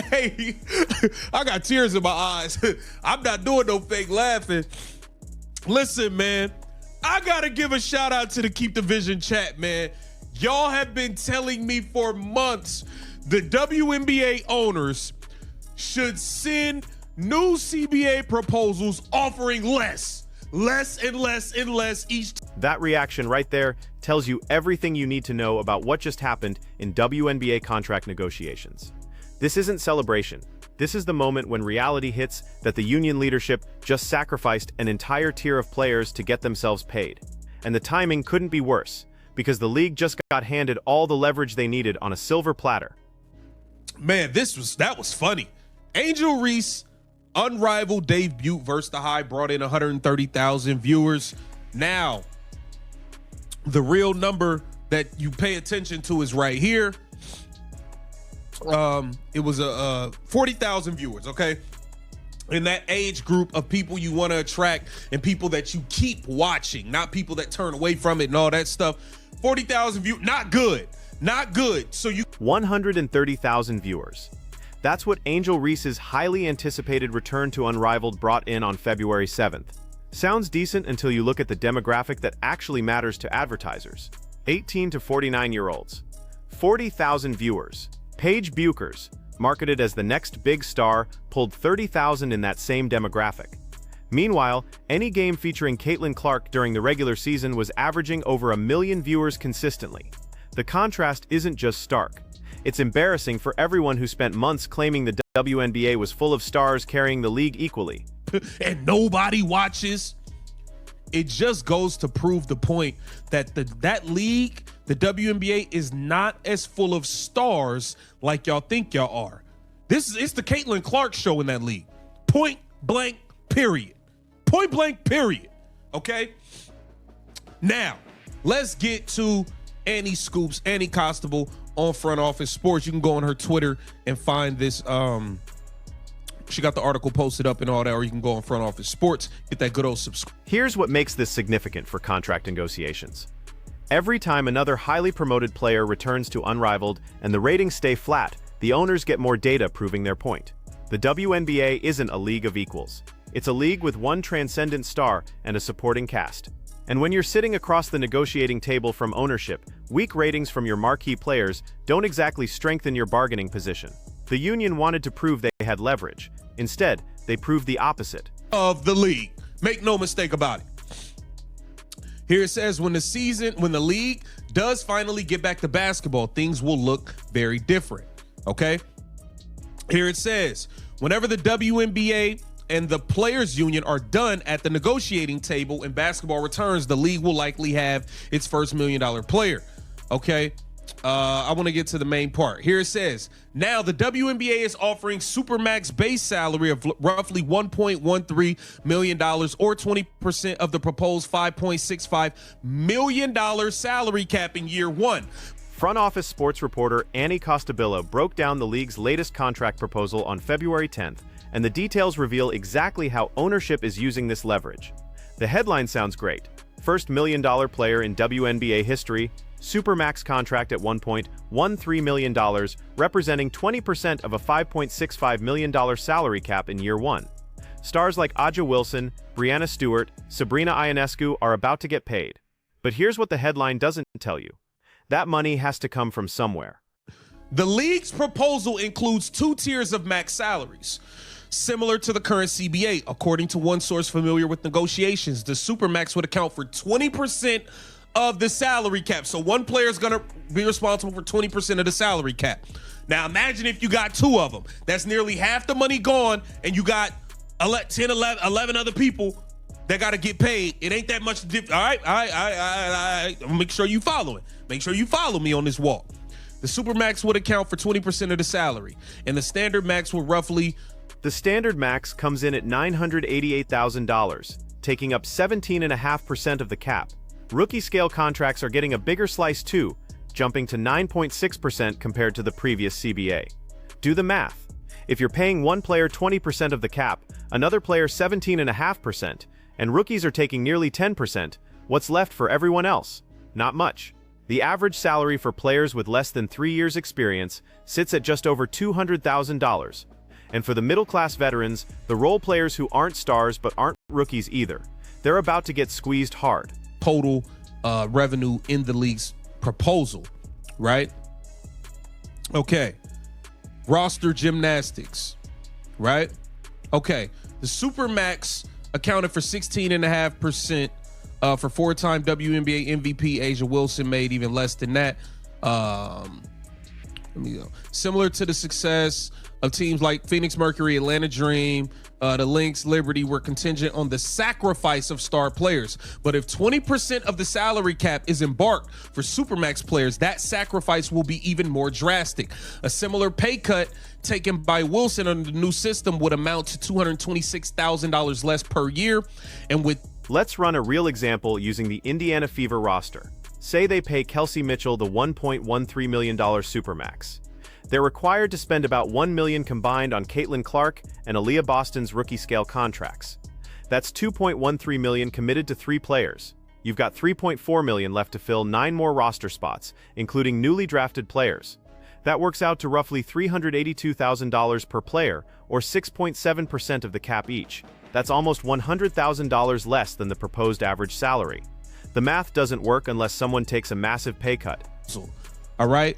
Hey, I got tears in my eyes. I'm not doing no fake laughing. Listen, man, I gotta give a shout out to the Keep the Vision chat, man. Y'all have been telling me for months the WNBA owners should send new CBA proposals offering less and less each. That reaction right there tells you everything you need to know about what just happened in WNBA contract negotiations. This isn't celebration. This is the moment when reality hits that the union leadership just sacrificed an entire tier of players to get themselves paid. And the timing couldn't be worse, because the league just got handed all the leverage they needed on a silver platter. Man, that was funny. Angel Reese unrivaled debut versus the High brought in 130,000 viewers. Now, the real number that you pay attention to is right here. It was 40,000 viewers, okay? In that age group of people you want to attract and people that you keep watching, not people that turn away from it and all that stuff. 40,000 views, not good. So 130,000 viewers. That's what Angel Reese's highly anticipated return to Unrivaled brought in on February 7th. Sounds decent until you look at the demographic that actually matters to advertisers. 18 to 49-year-olds. 40,000 viewers. Paige Buchers, marketed as the next big star, pulled 30,000 in that same demographic. Meanwhile, any game featuring Caitlin Clark during the regular season was averaging over 1 million viewers consistently. The contrast isn't just stark. It's embarrassing for everyone who spent months claiming the WNBA was full of stars carrying the league equally. And nobody watches. It just goes to prove the point that that league, the WNBA, is not as full of stars like y'all think y'all are. It's the Caitlin Clark show in that league. Point blank, period. Point blank, period. Okay? Now, let's get to Annie Scoops, Annie Constable on Front Office Sports. You can go on her Twitter and find this. She got the article posted up and all that, or you can go on Front Office Sports, get that good old subscribe. Here's what makes this significant for contract negotiations. Every time another highly promoted player returns to Unrivaled and the ratings stay flat, the owners get more data proving their point. The WNBA isn't a league of equals. It's a league with one transcendent star and a supporting cast. And when you're sitting across the negotiating table from ownership, weak ratings from your marquee players don't exactly strengthen your bargaining position. The union wanted to prove they had leverage. Instead, they proved the opposite. Of the league. Make no mistake about it. Here it says, when the league does finally get back to basketball, things will look very different. Okay? Here it says, whenever the WNBA and the players union are done at the negotiating table and basketball returns, the league will likely have its first $1 million player. Okay? I want to get to the main part. Here it says, now the WNBA is offering Supermax base salary of roughly $1.13 million or 20% of the proposed $5.65 million salary cap in year one. Front Office Sports reporter Annie Costabilla broke down the league's latest contract proposal on February 10th, and the details reveal exactly how ownership is using this leverage. The headline sounds great. First $1 million player in WNBA history, Supermax contract at $1.13 million, representing 20% of a $5.65 million salary cap in year one. Stars like Aja Wilson, Brianna Stewart, Sabrina Ionescu are about to get paid. But here's what the headline doesn't tell you. That money has to come from somewhere. The league's proposal includes 2 tiers of max salaries, similar to the current CBA. According to one source familiar with negotiations, the Supermax would account for 20% of the salary cap. So one player is going to be responsible for 20% of the salary cap. Now imagine if you got 2 of them. That's nearly half the money gone, and you got 10, 11 other people that got to get paid. It ain't that much different. All right. Make sure you follow it. Make sure you follow me on this walk. The Supermax would account for 20% of the salary, and the Standard Max will roughly... The Standard Max comes in at $988,000, taking up 17.5% of the cap. Rookie scale contracts are getting a bigger slice too, jumping to 9.6% compared to the previous CBA. Do the math. If you're paying one player 20% of the cap, another player 17.5%, and rookies are taking nearly 10%, what's left for everyone else? Not much. The average salary for players with less than 3 years' experience sits at just over $200,000. And for the middle-class veterans, the role players who aren't stars but aren't rookies either, they're about to get squeezed hard. Total revenue in the league's proposal, right? Okay. Roster gymnastics, right? Okay. The Supermax accounted for 16.5% for four-time WNBA MVP A'ja Wilson, made even less than that. Let me go. Similar to the success of teams like Phoenix Mercury, Atlanta Dream, the Lynx, Liberty were contingent on the sacrifice of star players. But if 20% of the salary cap is embarked for Supermax players, that sacrifice will be even more drastic. A similar pay cut taken by Wilson under the new system would amount to $226,000 less per year. And with Let's run a real example using the Indiana Fever roster. Say they pay Kelsey Mitchell the $1.13 million Supermax. They're required to spend about $1 million combined on Caitlin Clark and Aaliyah Boston's rookie-scale contracts. That's $2.13 million committed to 3 players. You've got $3.4 million left to fill 9 more roster spots, including newly drafted players. That works out to roughly $382,000 per player, or 6.7% of the cap each. That's almost $100,000 less than the proposed average salary. The math doesn't work unless someone takes a massive pay cut. All right.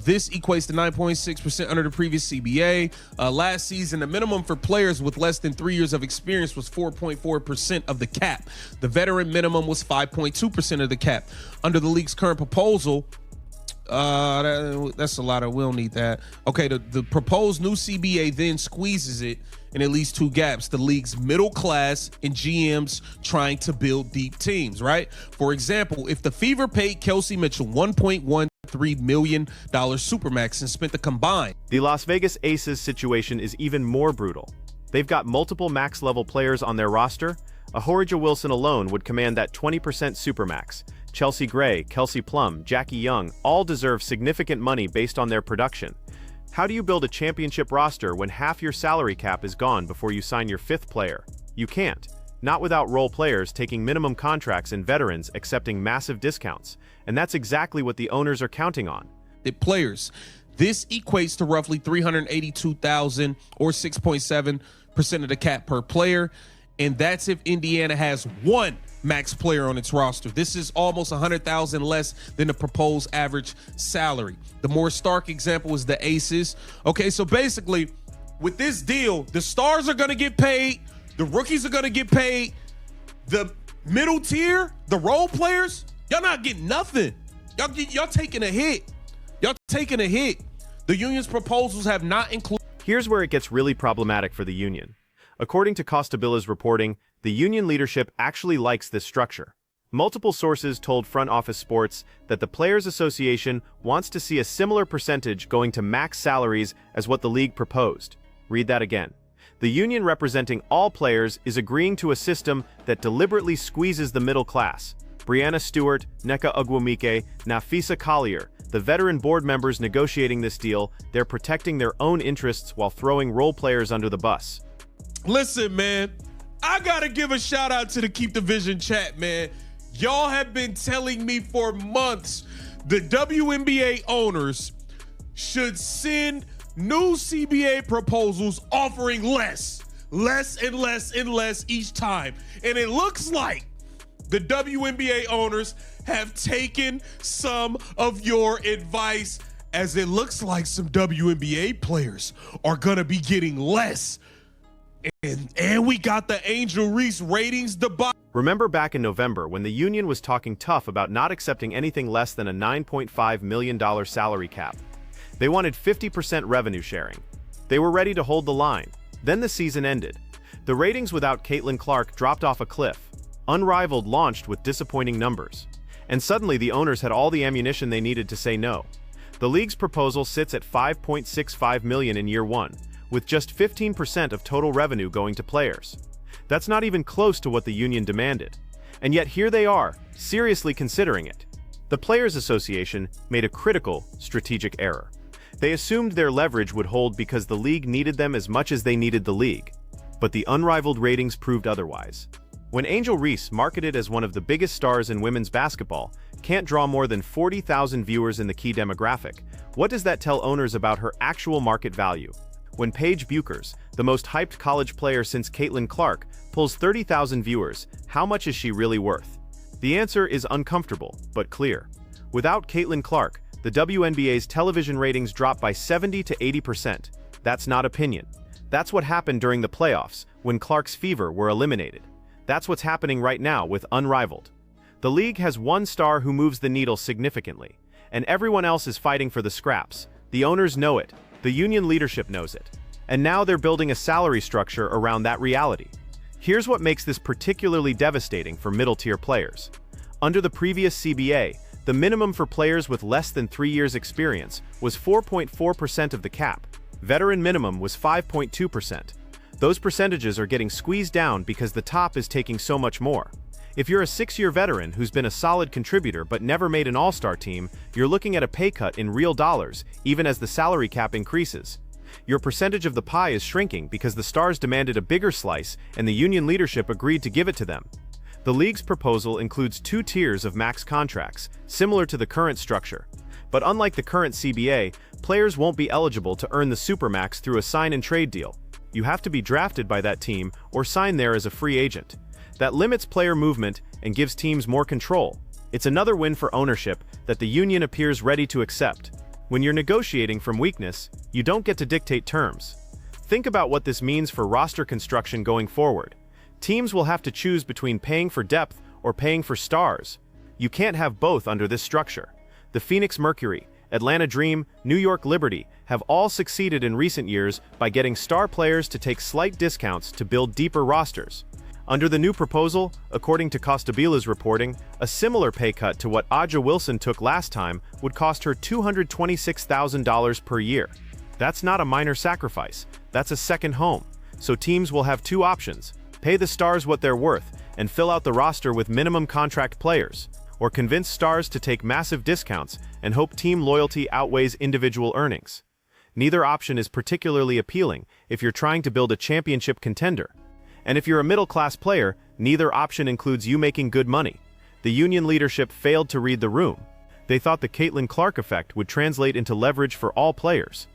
This equates to 9.6% under the previous CBA. Last season, the minimum for players with less than 3 years of experience was 4.4% of the cap. The veteran minimum was 5.2% of the cap. Under the league's current proposal, that's a lot of, we'll need that. Okay, the proposed new CBA then squeezes it in at least 2 gaps: the league's middle class and GMs trying to build deep teams, right? For example, if the Fever paid Kelsey Mitchell $1.13 million Supermax and spent the combined. The Las Vegas Aces situation is even more brutal. They've got multiple max-level players on their roster. A'ja Wilson alone would command that 20% Supermax. Chelsea Gray, Kelsey Plum, Jackie Young all deserve significant money based on their production. How do you build a championship roster when half your salary cap is gone before you sign your 5th player? You can't. Not without role players taking minimum contracts and veterans accepting massive discounts. And that's exactly what the owners are counting on. The players. This equates to roughly $382,000 or 6.7% of the cap per player. And that's if Indiana has 1 max player on its roster. This is almost $100,000 less than the proposed average salary. The more stark example is the Aces. Okay, so basically, with this deal, the stars are going to get paid, the rookies are going to get paid, the middle tier, the role players, y'all not getting nothing. Y'all taking a hit. Y'all taking a hit. The union's proposals have not included. Here's where it gets really problematic for the union. According to Costabilla's reporting, the union leadership actually likes this structure. Multiple sources told Front Office Sports that the Players Association wants to see a similar percentage going to max salaries as what the league proposed. Read that again. The union representing all players is agreeing to a system that deliberately squeezes the middle class. Brianna Stewart, Nneka Ogwumike, Nafisa Collier, the veteran board members negotiating this deal, they're protecting their own interests while throwing role players under the bus. Listen, man, I gotta give a shout out to the Keep the Vision chat, man. Y'all have been telling me for months the WNBA owners should send new CBA proposals offering less and less each time. And it looks like the WNBA owners have taken some of your advice, as it looks like some WNBA players are gonna be getting less. And we got the Angel Reese ratings debacle. Remember back in November when the union was talking tough about not accepting anything less than a $9.5 million salary cap? They wanted 50% revenue sharing. They were ready to hold the line. Then the season ended. The ratings without Caitlin Clark dropped off a cliff. Unrivaled launched with disappointing numbers. And suddenly the owners had all the ammunition they needed to say no. The league's proposal sits at $5.65 million in year 1. With just 15% of total revenue going to players. That's not even close to what the union demanded. And yet here they are, seriously considering it. The Players Association made a critical strategic error. They assumed their leverage would hold because the league needed them as much as they needed the league. But the unrivaled ratings proved otherwise. When Angel Reese, marketed as one of the biggest stars in women's basketball, can't draw more than 40,000 viewers in the key demographic. What does that tell owners about her actual market value? When Paige Bueckers, the most hyped college player since Caitlin Clark, pulls 30,000 viewers, how much is she really worth? The answer is uncomfortable, but clear. Without Caitlin Clark, the WNBA's television ratings dropped by 70 to 80%. That's not opinion. That's what happened during the playoffs, when Clark's Fever were eliminated. That's what's happening right now with Unrivaled. The league has one star who moves the needle significantly, and everyone else is fighting for the scraps. The owners know it. The union leadership knows it. And now they're building a salary structure around that reality. Here's what makes this particularly devastating for middle-tier players. Under the previous CBA, the minimum for players with less than 3 years' experience was 4.4% of the cap. Veteran minimum was 5.2%. Those percentages are getting squeezed down because the top is taking so much more. If you're a 6-year veteran who's been a solid contributor but never made an all-star team, you're looking at a pay cut in real dollars, even as the salary cap increases. Your percentage of the pie is shrinking because the stars demanded a bigger slice and the union leadership agreed to give it to them. The league's proposal includes 2 tiers of max contracts, similar to the current structure. But unlike the current CBA, players won't be eligible to earn the supermax through a sign-and-trade deal. You have to be drafted by that team or sign there as a free agent. That limits player movement and gives teams more control. It's another win for ownership that the union appears ready to accept. When you're negotiating from weakness, you don't get to dictate terms. Think about what this means for roster construction going forward. Teams will have to choose between paying for depth or paying for stars. You can't have both under this structure. The Phoenix Mercury, Atlanta Dream, New York Liberty have all succeeded in recent years by getting star players to take slight discounts to build deeper rosters. Under the new proposal, according to Costabila's reporting, a similar pay cut to what Aja Wilson took last time would cost her $226,000 per year. That's not a minor sacrifice, that's a second home. So teams will have 2 options: pay the stars what they're worth and fill out the roster with minimum contract players, or convince stars to take massive discounts and hope team loyalty outweighs individual earnings. Neither option is particularly appealing if you're trying to build a championship contender. And if you're a middle-class player, neither option includes you making good money. The union leadership failed to read the room. They thought the Caitlin Clark effect would translate into leverage for all players.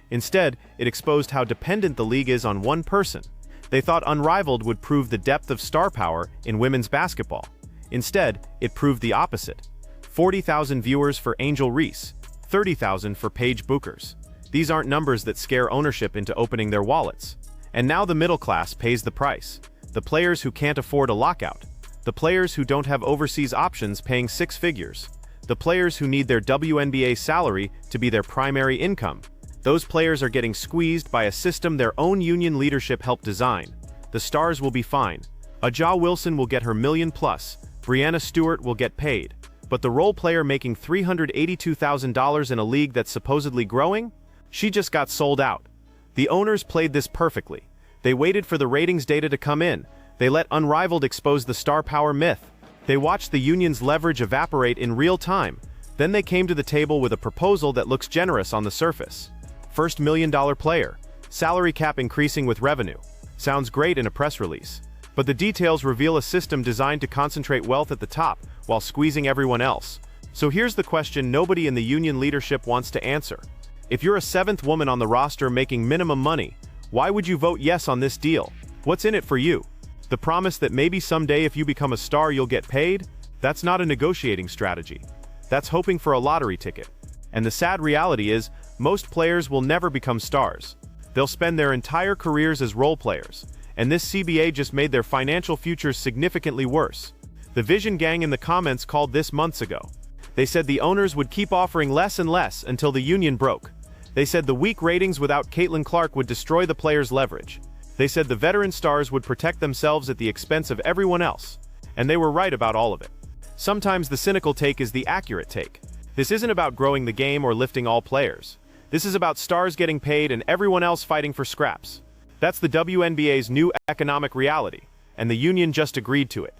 Instead, it exposed how dependent the league is on one person. They thought Unrivaled would prove the depth of star power in women's basketball. Instead, it proved the opposite. 40,000 viewers for Angel Reese, 30,000 for Paige Bueckers. These aren't numbers that scare ownership into opening their wallets. And now the middle class pays the price. The players who can't afford a lockout. The players who don't have overseas options paying 6 figures. The players who need their WNBA salary to be their primary income. Those players are getting squeezed by a system their own union leadership helped design. The stars will be fine. Aja Wilson will get her $1 million+. Breanna Stewart will get paid. But the role player making $382,000 in a league that's supposedly growing? She just got sold out. The owners played this perfectly. They waited for the ratings data to come in. They let Unrivaled expose the star power myth. They watched the union's leverage evaporate in real time. Then they came to the table with a proposal that looks generous on the surface. First $1 million player. Salary cap increasing with revenue. Sounds great in a press release. But the details reveal a system designed to concentrate wealth at the top while squeezing everyone else. So here's the question nobody in the union leadership wants to answer. If you're a 7th woman on the roster making minimum money, why would you vote yes on this deal? What's in it for you? The promise that maybe someday if you become a star you'll get paid? That's not a negotiating strategy. That's hoping for a lottery ticket. And the sad reality is, most players will never become stars. They'll spend their entire careers as role players. And this CBA just made their financial futures significantly worse. The Vision Gang in the comments called this months ago. They said the owners would keep offering less and less until the union broke. They said the weak ratings without Caitlin Clark would destroy the players' leverage. They said the veteran stars would protect themselves at the expense of everyone else. And they were right about all of it. Sometimes the cynical take is the accurate take. This isn't about growing the game or lifting all players. This is about stars getting paid and everyone else fighting for scraps. That's the WNBA's new economic reality, and the union just agreed to it.